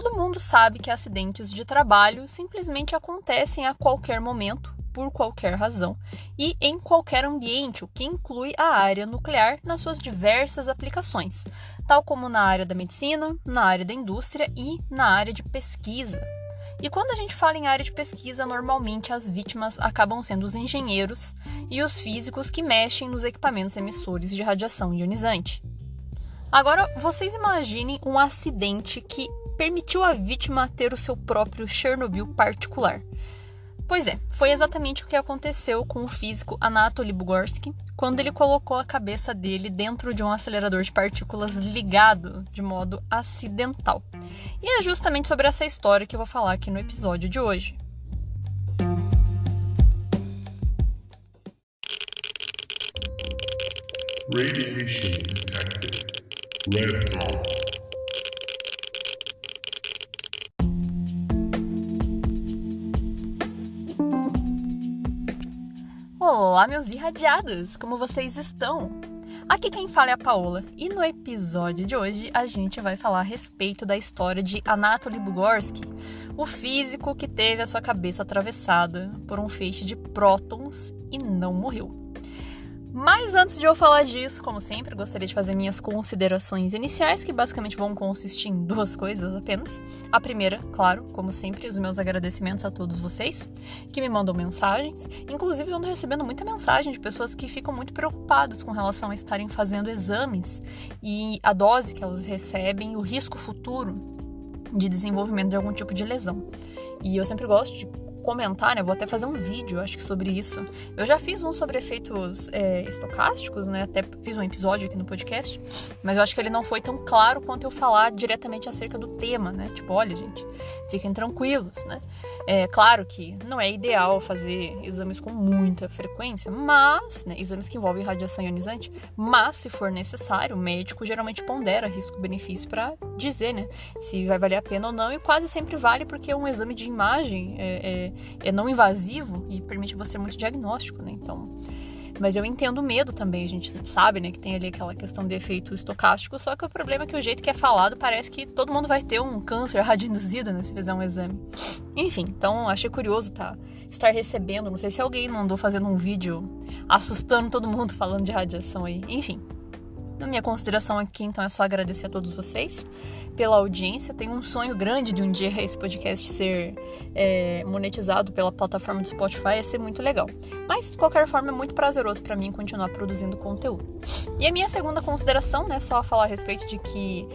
todo mundo sabe que acidentes de trabalho simplesmente acontecem a qualquer momento, por qualquer razão, e em qualquer ambiente, o que inclui a área nuclear nas suas diversas aplicações, tal como na área da medicina, na área da indústria e na área de pesquisa. E quando a gente fala em área de pesquisa, normalmente as vítimas acabam sendo os engenheiros e os físicos que mexem nos equipamentos emissores de radiação ionizante. Agora, vocês imaginem um acidente que permitiu a vítima ter o seu próprio Chernobyl particular. Pois é, foi exatamente o que aconteceu com o físico Anatoly Bugorski quando ele colocou a cabeça dele dentro de um acelerador de partículas ligado de modo acidental. E é justamente sobre essa história que eu vou falar aqui no episódio de hoje. Radiation detected. Red dot. Olá, meus irradiados! Como vocês estão? Aqui quem fala é a Paola e no episódio de hoje a gente vai falar a respeito da história de Anatoly Bugorski, o físico que teve a sua cabeça atravessada por um feixe de prótons e não morreu. Mas antes de eu falar disso, como sempre, gostaria de fazer minhas considerações iniciais, que basicamente vão consistir em duas coisas apenas. A primeira, claro, como sempre, os meus agradecimentos a todos vocês que me mandam mensagens. Inclusive, eu ando recebendo muita mensagem de pessoas que ficam muito preocupadas com relação a estarem fazendo exames e a dose que elas recebem e o risco futuro de desenvolvimento de algum tipo de lesão. E eu sempre gosto de comentar, né? Vou até fazer um vídeo, acho que sobre isso. Eu já fiz um sobre efeitos estocásticos, né? Até fiz um episódio aqui no podcast, mas eu acho que ele não foi tão claro quanto eu falar diretamente acerca do tema, né? Tipo, olha, gente, fiquem tranquilos, né? É claro que não é ideal fazer exames com muita frequência, mas, né, exames que envolvem radiação ionizante, mas se for necessário, o médico geralmente pondera risco-benefício para dizer, né, se vai valer a pena ou não, e quase sempre vale porque um exame de imagem é não invasivo e permite você muito diagnóstico, né? Então, mas eu entendo o medo também, a gente sabe, né, que tem ali aquela questão de efeito estocástico, só que o problema é que o jeito que é falado parece que todo mundo vai ter um câncer radioinduzido, né, se fizer um exame. Enfim, então achei curioso estar recebendo, não sei se alguém não andou fazendo um vídeo assustando todo mundo falando de radiação aí, enfim. A minha consideração aqui, então, é só agradecer a todos vocês pela audiência. Tenho um sonho grande de um dia esse podcast ser monetizado pela plataforma do Spotify, ia ser muito legal. Mas, de qualquer forma, é muito prazeroso para mim continuar produzindo conteúdo. E a minha segunda consideração, né, só falar a respeito de que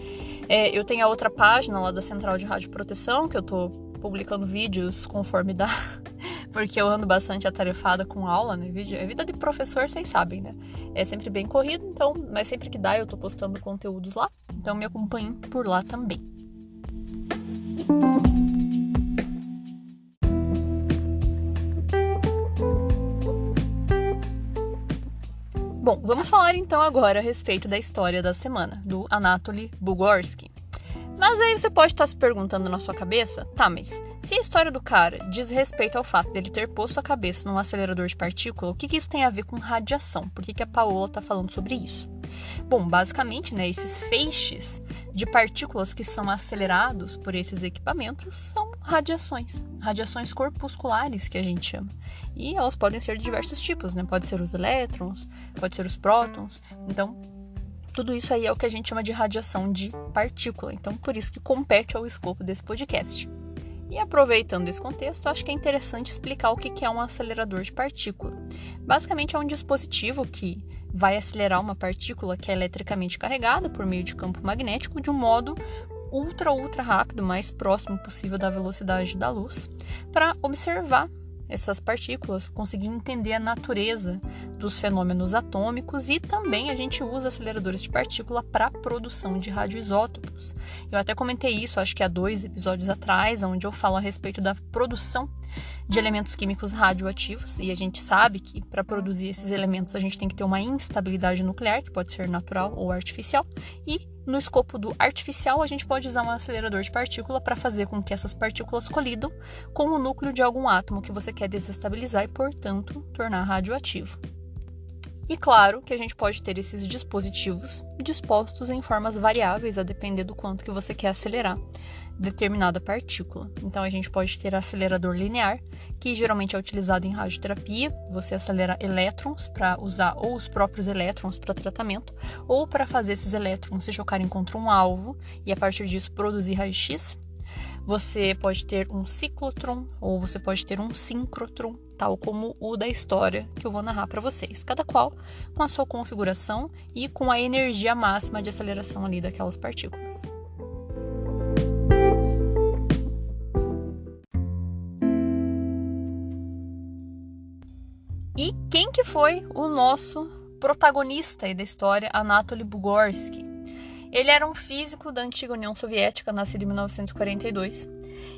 eu tenho a outra página lá da Central de Rádio Proteção, que eu tô publicando vídeos conforme dá, porque eu ando bastante atarefada com aula, né? A vida de professor, vocês sabem, né? É sempre bem corrido, então, mas sempre que dá eu tô postando conteúdos lá, então me acompanhem por lá também. Bom, vamos falar então agora a respeito da história da semana, do Anatoly Bugorski. Mas aí você pode estar se perguntando na sua cabeça, tá, mas se a história do cara diz respeito ao fato dele ter posto a cabeça num acelerador de partícula, o que isso tem a ver com radiação? Por que a Paola está falando sobre isso? Bom, basicamente, né, esses feixes de partículas que são acelerados por esses equipamentos são radiações corpusculares que a gente chama. E elas podem ser de diversos tipos, né? Pode ser os elétrons, pode ser os prótons, então tudo isso aí é o que a gente chama de radiação de partícula, então por isso que compete ao escopo desse podcast. E aproveitando esse contexto, acho que é interessante explicar o que é um acelerador de partícula. Basicamente é um dispositivo que vai acelerar uma partícula que é eletricamente carregada por meio de campo magnético de um modo ultra rápido, mais próximo possível da velocidade da luz, para observar essas partículas, conseguir entender a natureza dos fenômenos atômicos e também a gente usa aceleradores de partícula para a produção de radioisótopos. Eu até comentei isso, acho que há 2 episódios atrás, onde eu falo a respeito da produção de elementos químicos radioativos e a gente sabe que para produzir esses elementos a gente tem que ter uma instabilidade nuclear, que pode ser natural ou artificial, e no escopo do artificial, a gente pode usar um acelerador de partícula para fazer com que essas partículas colidam com o núcleo de algum átomo que você quer desestabilizar e, portanto, tornar radioativo. E claro que a gente pode ter esses dispositivos dispostos em formas variáveis, a depender do quanto que você quer acelerar determinada partícula. Então a gente pode ter acelerador linear, que geralmente é utilizado em radioterapia. Você acelera elétrons para usar ou os próprios elétrons para tratamento, ou para fazer esses elétrons se chocarem contra um alvo e a partir disso produzir raio-x. Você pode ter um ciclotron ou você pode ter um síncrotron, tal como o da história que eu vou narrar para vocês. Cada qual com a sua configuração e com a energia máxima de aceleração ali daquelas partículas. E quem que foi o nosso protagonista aí da história, Anatoly Bugorski? Ele era um físico da antiga União Soviética, nascido em 1942,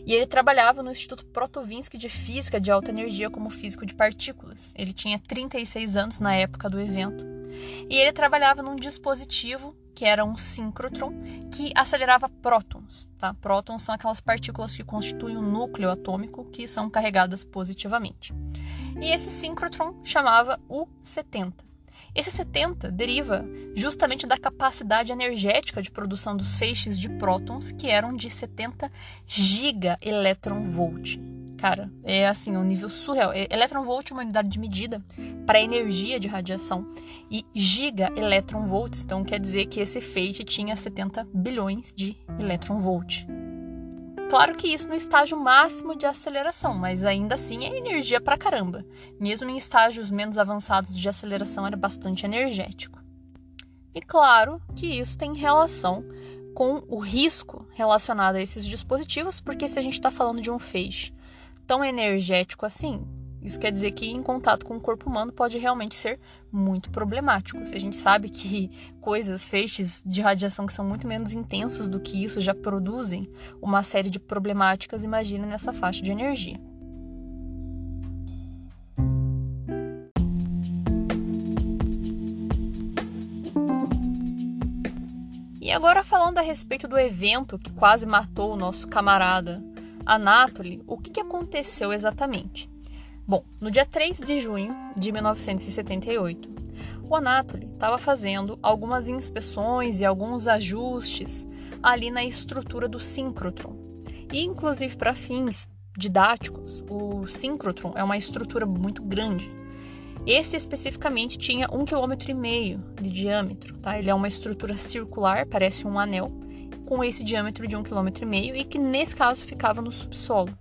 e ele trabalhava no Instituto Protovinsky de Física de Alta Energia como físico de partículas. Ele tinha 36 anos na época do evento, e ele trabalhava num dispositivo que era um síncrotron, que acelerava prótons. Tá? Prótons são aquelas partículas que constituem um núcleo atômico que são carregadas positivamente. E esse síncrotron chamava U-70. Esse 70 deriva justamente da capacidade energética de produção dos feixes de prótons, que eram de 70 gigaelectronvolt. Cara, é assim, um nível surreal. Electronvolt é uma unidade de medida para energia de radiação. E gigaelectronvolts, então quer dizer que esse feixe tinha 70 bilhões de electronvolt. Claro que isso no estágio máximo de aceleração, mas ainda assim é energia pra caramba. Mesmo em estágios menos avançados de aceleração era bastante energético. E claro que isso tem relação com o risco relacionado a esses dispositivos, porque se a gente está falando de um feixe tão energético assim, isso quer dizer que em contato com o corpo humano pode realmente ser muito problemático. Se a gente sabe que feixes de radiação que são muito menos intensos do que isso já produzem uma série de problemáticas, imagina nessa faixa de energia. E agora falando a respeito do evento que quase matou o nosso camarada Anatoly, o que aconteceu exatamente? Bom, no dia 3 de junho de 1978, o Anatoly estava fazendo algumas inspeções e alguns ajustes ali na estrutura do síncrotron. E, inclusive, para fins didáticos, o síncrotron é uma estrutura muito grande. Esse, especificamente, tinha 1,5 km de diâmetro. Tá? Ele é uma estrutura circular, parece um anel, com esse diâmetro de 1,5 km e que, nesse caso, ficava no subsolo.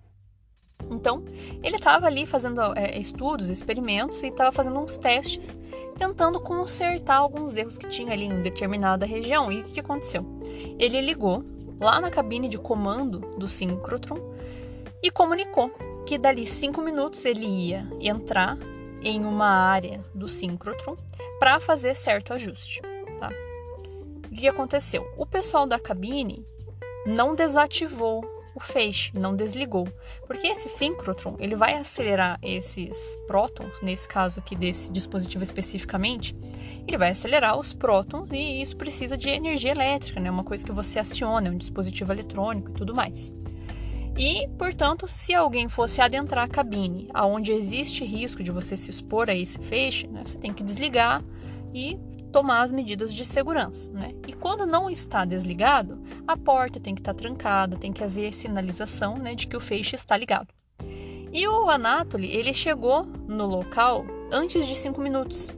Então, ele estava ali fazendo estudos, experimentos e estava fazendo uns testes, tentando consertar alguns erros que tinha ali em determinada região. E o que aconteceu? Ele ligou lá na cabine de comando do síncrotron e comunicou que dali 5 minutos ele ia entrar em uma área do síncrotron para fazer certo ajuste. Tá? O que aconteceu? O pessoal da cabine não desativou o feixe, não desligou, porque esse síncrotron ele vai acelerar esses prótons, nesse caso aqui desse dispositivo especificamente, ele vai acelerar os prótons e isso precisa de energia elétrica, né? Uma coisa que você aciona, é um dispositivo eletrônico e tudo mais. E, portanto, se alguém fosse adentrar a cabine, onde existe risco de você se expor a esse feixe, né, você tem que desligar e tomar as medidas de segurança, né? E quando não está desligado, a porta tem que estar trancada, tem que haver sinalização, né, de que o feixe está ligado. E o Anatoly, ele chegou no local antes de 5 minutos.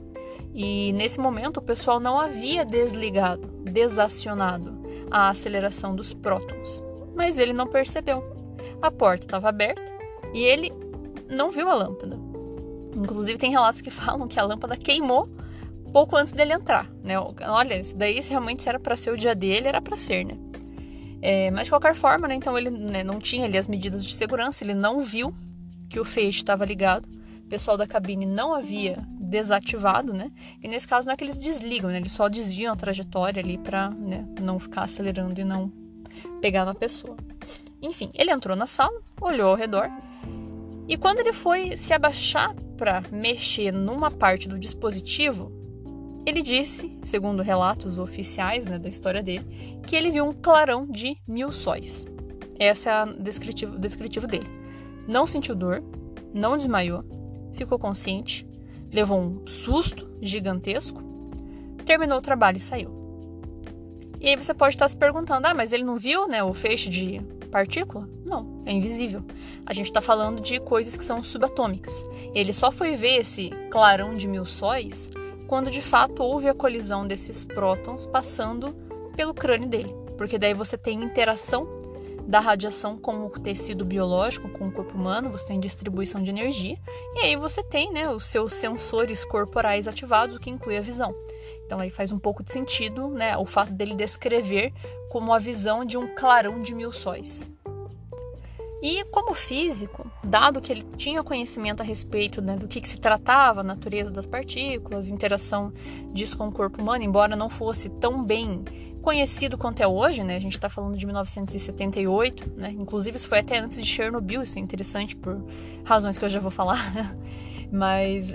E nesse momento o pessoal não havia desligado, desacionado a aceleração dos prótons. Mas ele não percebeu. A porta estava aberta e ele não viu a lâmpada. Inclusive tem relatos que falam que a lâmpada queimou pouco antes dele entrar, né? Olha, isso daí realmente era para ser o dia dele, era para ser, né? Mas de qualquer forma, né? Então ele, né, não tinha ali as medidas de segurança, ele não viu que o feixe estava ligado, o pessoal da cabine não havia desativado, né? E nesse caso não é que eles desligam, né? Eles só desviam a trajetória ali para, né, não ficar acelerando e não pegar na pessoa. Enfim, ele entrou na sala, olhou ao redor e quando ele foi se abaixar para mexer numa parte do dispositivo, ele disse, segundo relatos oficiais, né, da história dele, que ele viu um clarão de 1000 sóis. Esse é o descritivo dele. Não sentiu dor, não desmaiou, ficou consciente, levou um susto gigantesco, terminou o trabalho e saiu. E aí você pode estar se perguntando, mas ele não viu, né, o feixe de partícula? Não, é invisível. A gente está falando de coisas que são subatômicas. Ele só foi ver esse clarão de 1000 sóis quando de fato houve a colisão desses prótons passando pelo crânio dele. Porque daí você tem interação da radiação com o tecido biológico, com o corpo humano, você tem distribuição de energia, e aí você tem, né, os seus sensores corporais ativados, o que inclui a visão. Então aí faz um pouco de sentido, né, o fato dele descrever como a visão de um clarão de 1000 sóis. E como físico, dado que ele tinha conhecimento a respeito, né, do que se tratava, a natureza das partículas, interação disso com o corpo humano, embora não fosse tão bem conhecido quanto é hoje, né, a gente está falando de 1978, né, inclusive isso foi até antes de Chernobyl, isso é interessante por razões que eu já vou falar, mas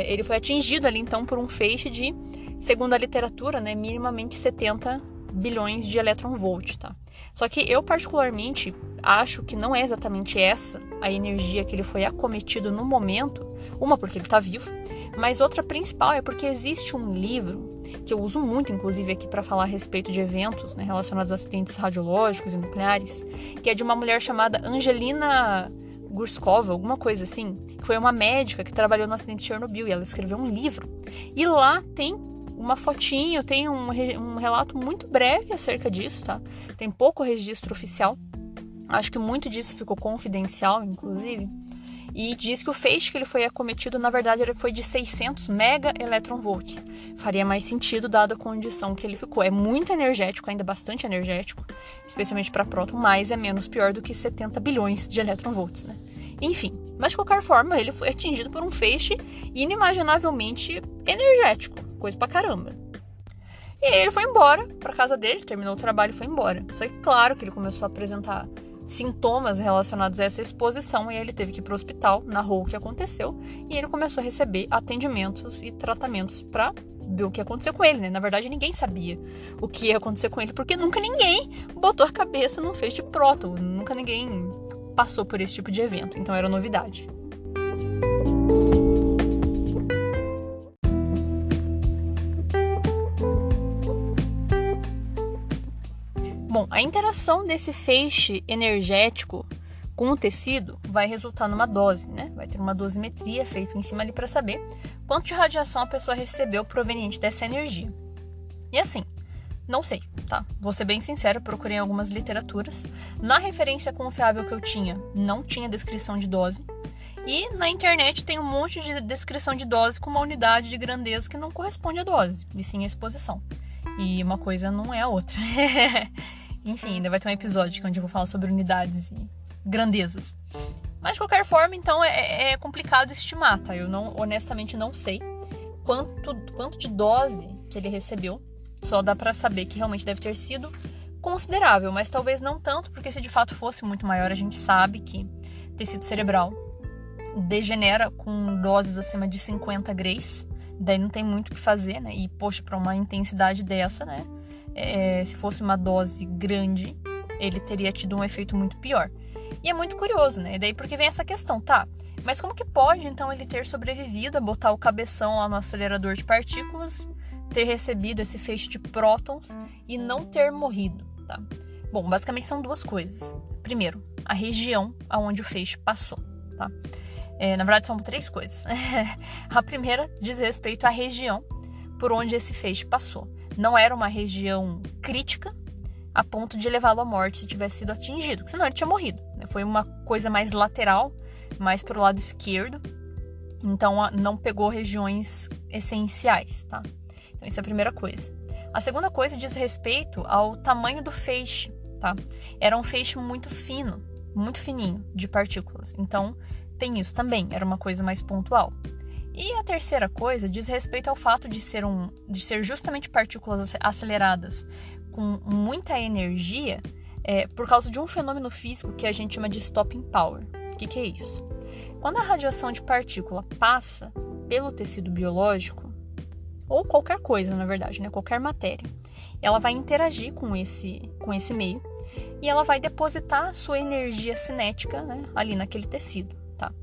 ele foi atingido ali então por um feixe de, segundo a literatura, né, minimamente 70 bilhões de elétron-volt, tá? Só que eu particularmente acho que não é exatamente essa a energia que ele foi acometido no momento, uma porque ele está vivo, mas outra principal é porque existe um livro que eu uso muito, inclusive aqui para falar a respeito de eventos, né, relacionados a acidentes radiológicos e nucleares, que é de uma mulher chamada Angelina Gurskova, alguma coisa assim, que foi uma médica que trabalhou no acidente de Chernobyl e ela escreveu um livro. E lá tem uma fotinho, tem um relato muito breve acerca disso, tá? Tem pouco registro oficial. Acho que muito disso ficou confidencial, inclusive. E diz que o feixe que ele foi acometido, na verdade, ele foi de 600 mega elétron-volts. Faria mais sentido, dada a condição que ele ficou. É muito energético, ainda bastante energético, especialmente para próton, mas é menos pior do que 70 bilhões de elétron-volts, né? Enfim, mas de qualquer forma, ele foi atingido por um feixe inimaginavelmente energético. Coisa pra caramba. E aí ele foi embora pra casa dele, terminou o trabalho e foi embora. Só que claro que ele começou a apresentar sintomas relacionados a essa exposição e aí ele teve que ir pro hospital, narrou o que aconteceu e ele começou a receber atendimentos e tratamentos pra ver o que aconteceu com ele, né? Na verdade, ninguém sabia o que ia acontecer com ele, porque nunca ninguém botou a cabeça num feixe de próton, nunca ninguém passou por esse tipo de evento, então era novidade. Bom, a interação desse feixe energético com o tecido vai resultar numa dose, né? Vai ter uma dosimetria feita em cima ali para saber quanto de radiação a pessoa recebeu proveniente dessa energia. E assim, não sei, tá? Vou ser bem sincera, procurei em algumas literaturas. Na referência confiável que eu tinha, não tinha descrição de dose. E na internet tem um monte de descrição de dose com uma unidade de grandeza que não corresponde à dose, e sim à exposição. E uma coisa não é a outra. Enfim, ainda vai ter um episódio onde eu vou falar sobre unidades e grandezas. Mas de qualquer forma, então, é complicado estimar, tá? Eu honestamente não sei quanto de dose que ele recebeu. Só dá pra saber que realmente deve ter sido considerável, mas talvez não tanto, porque se de fato fosse muito maior, a gente sabe que tecido cerebral degenera com doses acima de 50 grays, daí não tem muito o que fazer, né? E, poxa, pra uma intensidade dessa, né? Se fosse uma dose grande, ele teria tido um efeito muito pior. E é muito curioso, né? E daí porque vem essa questão, tá? Mas como que pode, então, ele ter sobrevivido a botar o cabeção lá no acelerador de partículas, ter recebido esse feixe de prótons e não ter morrido, tá? Bom, basicamente são duas coisas. Primeiro, a região aonde o feixe passou, tá? Na verdade, são três coisas. A primeira diz respeito à região por onde esse feixe passou. Não era uma região crítica a ponto de levá-lo à morte se tivesse sido atingido, senão ele tinha morrido, né? Foi uma coisa mais lateral, mais para o lado esquerdo, então não pegou regiões essenciais, tá? Então, isso é a primeira coisa. A segunda coisa diz respeito ao tamanho do feixe, tá? Era um feixe muito fino, muito fininho de partículas, então tem isso também, era uma coisa mais pontual. E a terceira coisa diz respeito ao fato de ser justamente partículas aceleradas com muita energia por causa de um fenômeno físico que a gente chama de stopping power. O que é isso? Quando a radiação de partícula passa pelo tecido biológico, ou qualquer coisa, na verdade, né? Qualquer matéria, ela vai interagir com esse meio e ela vai depositar sua energia cinética, né? Ali naquele tecido, tá?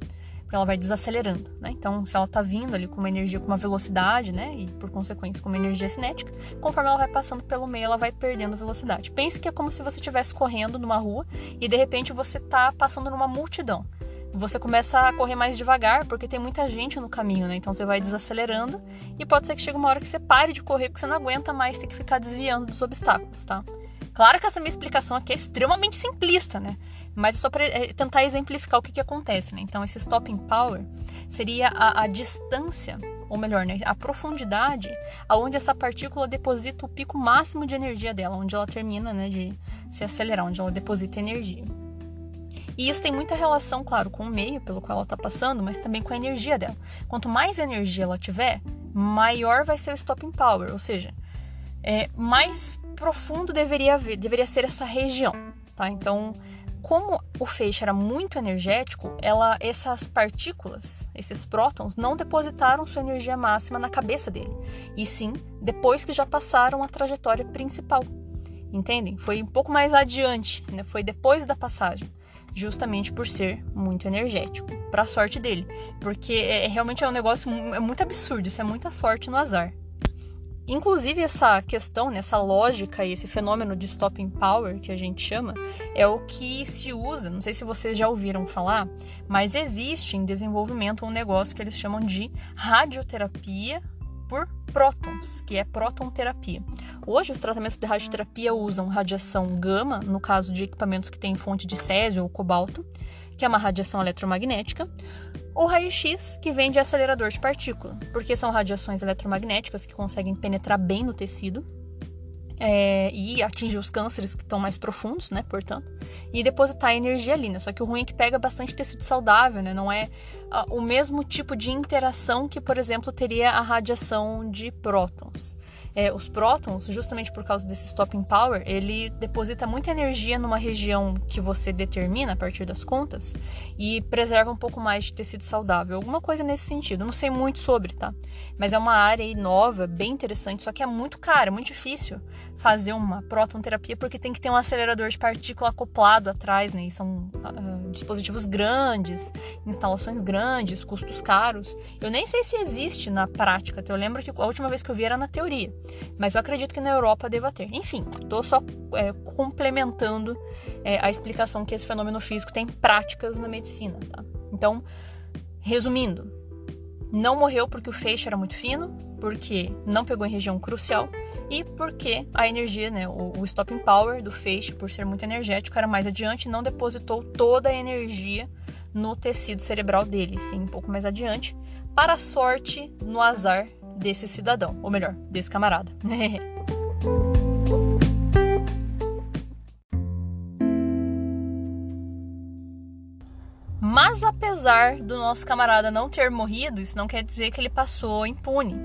porque ela vai desacelerando, né? Então, se ela tá vindo ali com uma energia, com uma velocidade, né? E, por consequência, com uma energia cinética, conforme ela vai passando pelo meio, ela vai perdendo velocidade. Pense que é como se você estivesse correndo numa rua e, de repente, você tá passando numa multidão. Você começa a correr mais devagar, porque tem muita gente no caminho, né? Então você vai desacelerando e pode ser que chegue uma hora que você pare de correr, porque você não aguenta mais ter que ficar desviando dos obstáculos, tá? Claro que essa minha explicação aqui é extremamente simplista, né? Mas é só para tentar exemplificar o que acontece, né? Então esse stopping power seria a distância, ou melhor, né? A profundidade aonde essa partícula deposita o pico máximo de energia dela, onde ela termina, né, de se acelerar, onde ela deposita energia. E isso tem muita relação, claro, com o meio pelo qual ela está passando, mas também com a energia dela. Quanto mais energia ela tiver, maior vai ser o stopping power, ou seja, mais profundo deveria ser essa região, tá? Então, como o feixe era muito energético, essas partículas, esses prótons, não depositaram sua energia máxima na cabeça dele, e sim depois que já passaram a trajetória principal, entendem? Foi um pouco mais adiante, né? Foi depois da passagem, justamente por ser muito energético, para a sorte dele, porque realmente é um negócio muito absurdo, isso é muita sorte no azar. Inclusive essa questão, né, essa lógica e esse fenômeno de stopping power que a gente chama, é o que se usa, não sei se vocês já ouviram falar, mas existe em desenvolvimento um negócio que eles chamam de radioterapia por prótons, que é protonterapia. Hoje os tratamentos de radioterapia usam radiação gama, no caso de equipamentos que têm fonte de césio ou cobalto, que é uma radiação eletromagnética, ou raio-x, que vem de acelerador de partícula, porque são radiações eletromagnéticas que conseguem penetrar bem no tecido e atingir os cânceres que estão mais profundos, né, portanto, e depositar energia ali, né? Só que o ruim é que pega bastante tecido saudável, né? Não é o mesmo tipo de interação que, por exemplo, teria a radiação de prótons. Os prótons, justamente por causa desse stopping power, ele deposita muita energia numa região que você determina a partir das contas e preserva um pouco mais de tecido saudável. Alguma coisa nesse sentido. Eu não sei muito sobre, tá? Mas é uma área aí nova, bem interessante, só que é muito caro, é muito difícil fazer uma protonterapia porque tem que ter um acelerador de partícula acoplado atrás, né? E são dispositivos grandes, instalações grandes, custos caros. Eu nem sei se existe na prática. Eu lembro que a última vez que eu vi era na teoria. Mas eu acredito que na Europa deva ter. Enfim, estou só complementando a explicação que esse fenômeno físico tem práticas na medicina, tá? Então, resumindo, não morreu porque o feixe era muito fino, porque não pegou em região crucial e porque a energia, né, o stopping power do feixe, por ser muito energético, era mais adiante e não depositou toda a energia no tecido cerebral dele, sim, um pouco mais adiante, para a sorte no azar desse cidadão, ou melhor, desse camarada. Mas apesar do nosso camarada não ter morrido, isso não quer dizer que ele passou impune.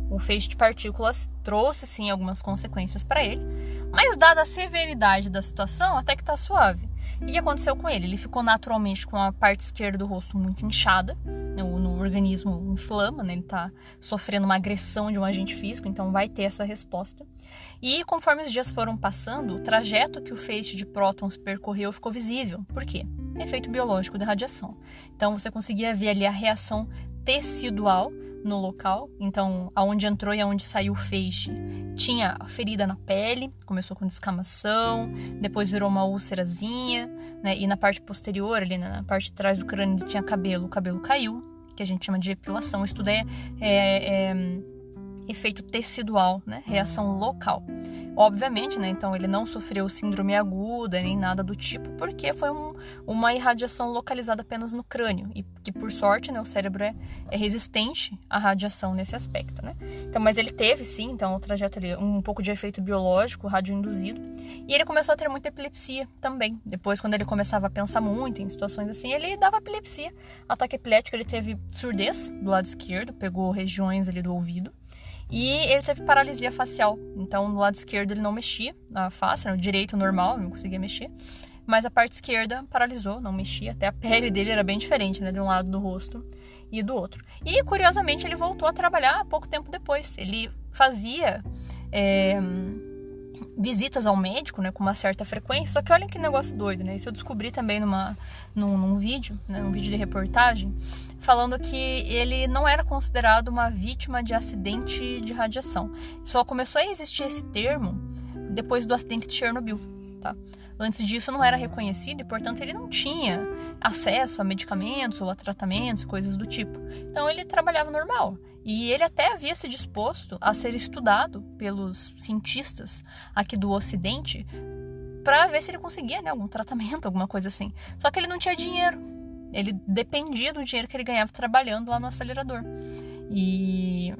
O feixe de partículas trouxe sim algumas consequências para ele, mas dada a severidade da situação, até que tá suave. E o que aconteceu com ele? Ele ficou naturalmente com a parte esquerda do rosto muito inchada, no organismo inflama, né? Ele tá sofrendo uma agressão de um agente físico, então vai ter essa resposta. E conforme os dias foram passando, o trajeto que o feixe de prótons percorreu ficou visível. Por quê? Efeito biológico da radiação. Então você conseguia ver ali a reação tecidual no local, então aonde entrou e aonde saiu o feixe tinha ferida na pele, começou com descamação, depois virou uma úlcerazinha, né? E na parte posterior, ali na parte de trás do crânio tinha cabelo, o cabelo caiu, que a gente chama de epilação. Isso tudo é efeito tecidual, né? Reação local. Obviamente, né? Então ele não sofreu síndrome aguda nem nada do tipo, porque foi uma irradiação localizada apenas no crânio e que, por sorte, né, o cérebro é resistente à radiação nesse aspecto, né? Então, mas ele teve, sim, então, o trajeto ali, um pouco de efeito biológico, radioinduzido, e ele começou a ter muita epilepsia também. Depois, quando ele começava a pensar muito em situações assim, ele dava epilepsia, ataque epilético. Ele teve surdez do lado esquerdo, pegou regiões ali do ouvido. E ele teve paralisia facial, então no lado esquerdo ele não mexia na face, no direito normal, não conseguia mexer, mas a parte esquerda paralisou, não mexia, até a pele dele era bem diferente, né, de um lado do rosto e do outro. E curiosamente ele voltou a trabalhar pouco tempo depois, ele fazia visitas ao médico, né, com uma certa frequência. Só que olha que negócio doido, né? Isso eu descobri também num vídeo, né, num vídeo de reportagem, falando que ele não era considerado uma vítima de acidente de radiação. Só começou a existir esse termo depois do acidente de Chernobyl, tá? Antes disso não era reconhecido e, portanto, ele não tinha acesso a medicamentos ou a tratamentos, coisas do tipo. Então, ele trabalhava normal. E ele até havia se disposto a ser estudado pelos cientistas aqui do Ocidente para ver se ele conseguia, né, algum tratamento, alguma coisa assim. Só que ele não tinha dinheiro. Ele dependia do dinheiro que ele ganhava trabalhando lá no acelerador. E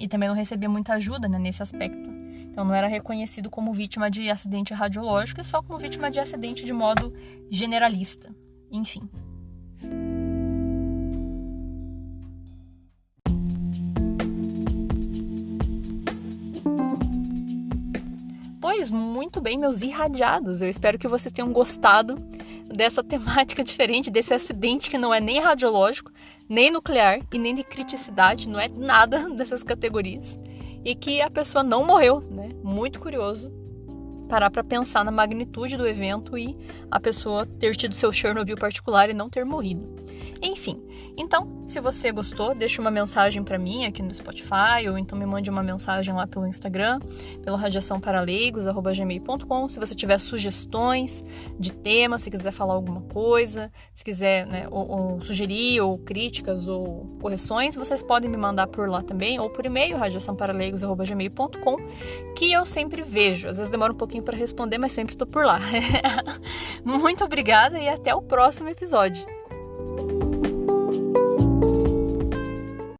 também não recebia muita ajuda, né, nesse aspecto. Então não era reconhecido como vítima de acidente radiológico, e só como vítima de acidente de modo generalista. Enfim. Pois muito bem, meus irradiados. Eu espero que vocês tenham gostado dessa temática diferente, desse acidente que não é nem radiológico, nem nuclear e nem de criticidade, não é nada dessas categorias. E que a pessoa não morreu, né? Muito curioso parar para pensar na magnitude do evento e a pessoa ter tido seu Chernobyl particular e não ter morrido. Enfim, então, se você gostou, deixa uma mensagem para mim aqui no Spotify, ou então me mande uma mensagem lá pelo Instagram, pelo radiaçãoparalegos@gmail.com. Se você tiver sugestões de temas, se quiser falar alguma coisa, se quiser, né, ou sugerir, ou críticas, ou correções, vocês podem me mandar por lá também, ou por e-mail, radiaçãoparalegos@gmail.com, que eu sempre vejo. Às vezes demora um pouquinho para responder, mas sempre estou por lá. Muito obrigada e até o próximo episódio.